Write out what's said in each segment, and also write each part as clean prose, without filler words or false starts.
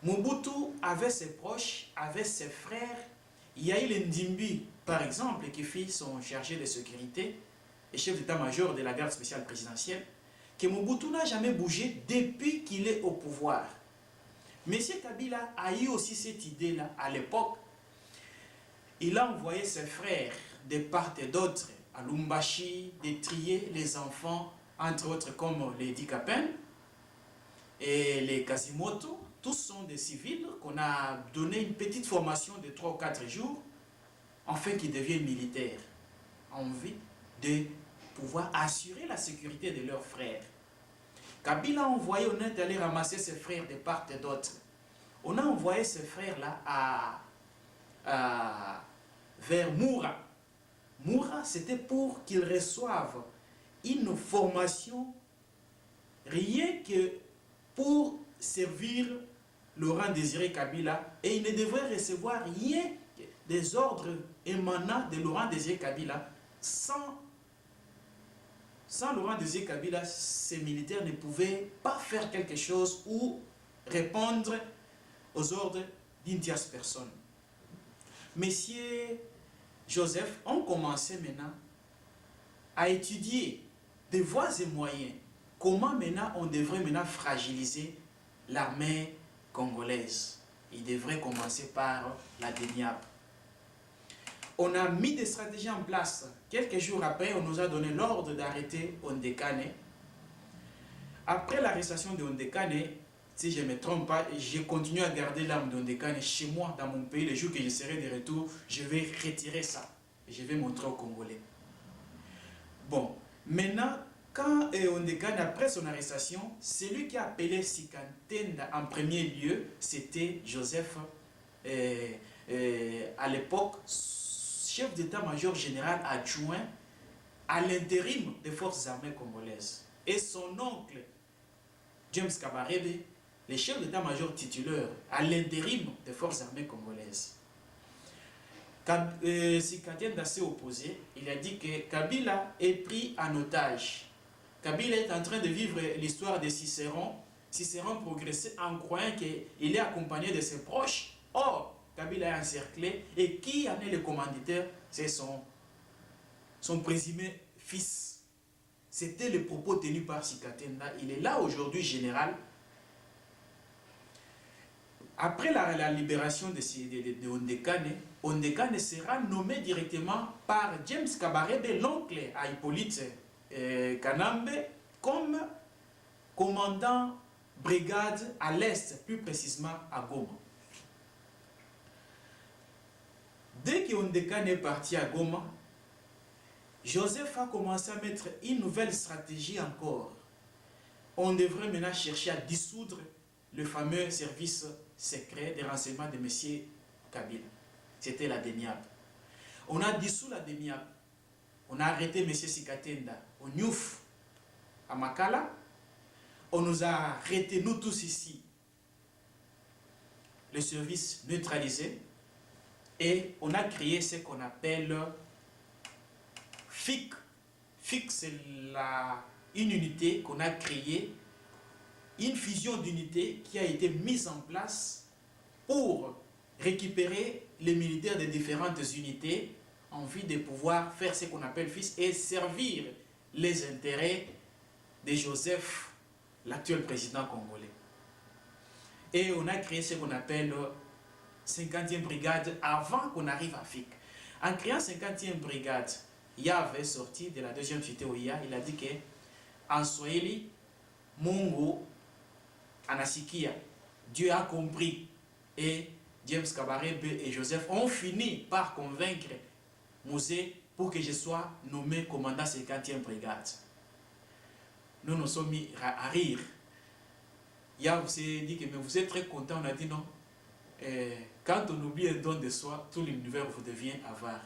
Mobutu avait ses proches, avait ses frères. Il y a eu l'Ndimbi, par exemple, qui fit son chargé de sécurité et chef d'état-major de la garde spéciale présidentielle, que Mobutu n'a jamais bougé depuis qu'il est au pouvoir. M. Kabila a eu aussi cette idée-là à l'époque. Il a envoyé ses frères de part et d'autre à Lumbashi de trier les enfants, entre autres comme les Dikapen et les Quasimoto. Tous sont des civils qu'on a donné une petite formation de 3 ou 4 jours afin qu'ils deviennent militaires, en vue de pouvoir assurer la sécurité de leurs frères. Kabila a envoyé, on est allé ramasser ses frères de part et d'autre. On a envoyé ces frères-là vers Moura. Moura, c'était pour qu'ils reçoivent une formation rien que pour servir Laurent Désiré Kabila, et ils ne devraient recevoir rien des ordres émanant de Laurent Désiré Kabila. Sans Laurent Désiré Kabila, ces militaires ne pouvaient pas faire quelque chose ou répondre aux ordres d'une tierce personne. Messieurs Joseph ont commencé maintenant à étudier des voies et moyens. Comment maintenant on devrait maintenant fragiliser l'armée congolaise. Il devrait commencer par la DENIAP. On a mis des stratégies en place. Quelques jours après, on nous a donné l'ordre d'arrêter Ondekane. Après l'arrestation de Ondekane, si je ne me trompe pas, j'ai continué à garder l'arme d'Ondekane chez moi, dans mon pays. Le jour que je serai de retour, je vais retirer ça. Et je vais montrer aux Congolais. Bon, maintenant, quand Ondekane, après son arrestation, celui qui a appelé Sikatenda en premier lieu, c'était Joseph, à l'époque, chef d'état-major général adjoint à l'intérim des forces armées congolaises. Et son oncle, James Kabarebe, le chef d'état-major titulaire à l'intérim des forces armées congolaises. Sikatenda s'est opposé. Il a dit que Kabila est pris en otage. Kabila est en train de vivre l'histoire de Cicéron. Cicéron progressait en croyant qu'il est accompagné de ses proches. Or, Kabila est encerclé. Et qui en est le commanditaire? C'est son présumé fils. C'était le propos tenu par Sikatenda. Il est là aujourd'hui général. Après la libération de Ondekane, Ondekane sera nommé directement par James Kabarebe, l'oncle à Hippolyte Kanambe, comme commandant brigade à l'est, plus précisément à Goma. Dès que Ondekane est parti à Goma, Joseph a commencé à mettre une nouvelle stratégie encore. On devrait maintenant chercher à dissoudre le fameux service secret des renseignements de M. Kabila. C'était la DENIAP. On a dissous la DENIAP. On a arrêté M. Sikatenda au Niouf, à Makala. On nous a arrêtés, nous tous ici, le service neutralisé. Et on a créé ce qu'on appelle FIC. FIC, c'est une unité qu'on a créée, une fusion d'unités qui a été mise en place pour récupérer les militaires de différentes unités en vue de pouvoir faire ce qu'on appelle FIC et servir les intérêts de Joseph, l'actuel président congolais. Et on a créé ce qu'on appelle 50e brigade avant qu'on arrive à FIC. En créant 50e brigade, Yah avait sorti de la deuxième cité OIA, il a dit que en Swahili, Mungu anasikia, Dieu a compris. Et James Kabarebe et Joseph ont fini par convaincre Mouzé pour que je sois nommé commandant 50e brigade. Nous nous sommes mis à rire. Yah s'est dit que mais vous êtes très content, on a dit non. Quand on oublie un don de soi, tout l'univers vous devient avare.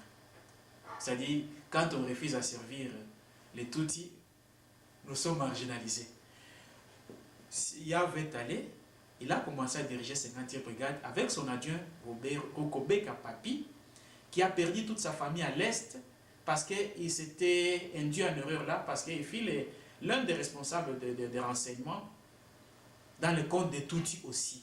C'est-à-dire, quand on refuse à servir les Tutsis, nous sommes marginalisés. Yahvé est allé, il a commencé à diriger 50e brigade avec son adjoint Rokobe Kapapi, qui a perdu toute sa famille à l'Est parce qu'il s'était induit en erreur là, parce qu'il fut l'un des responsables des renseignements dans le compte des Tutsis aussi.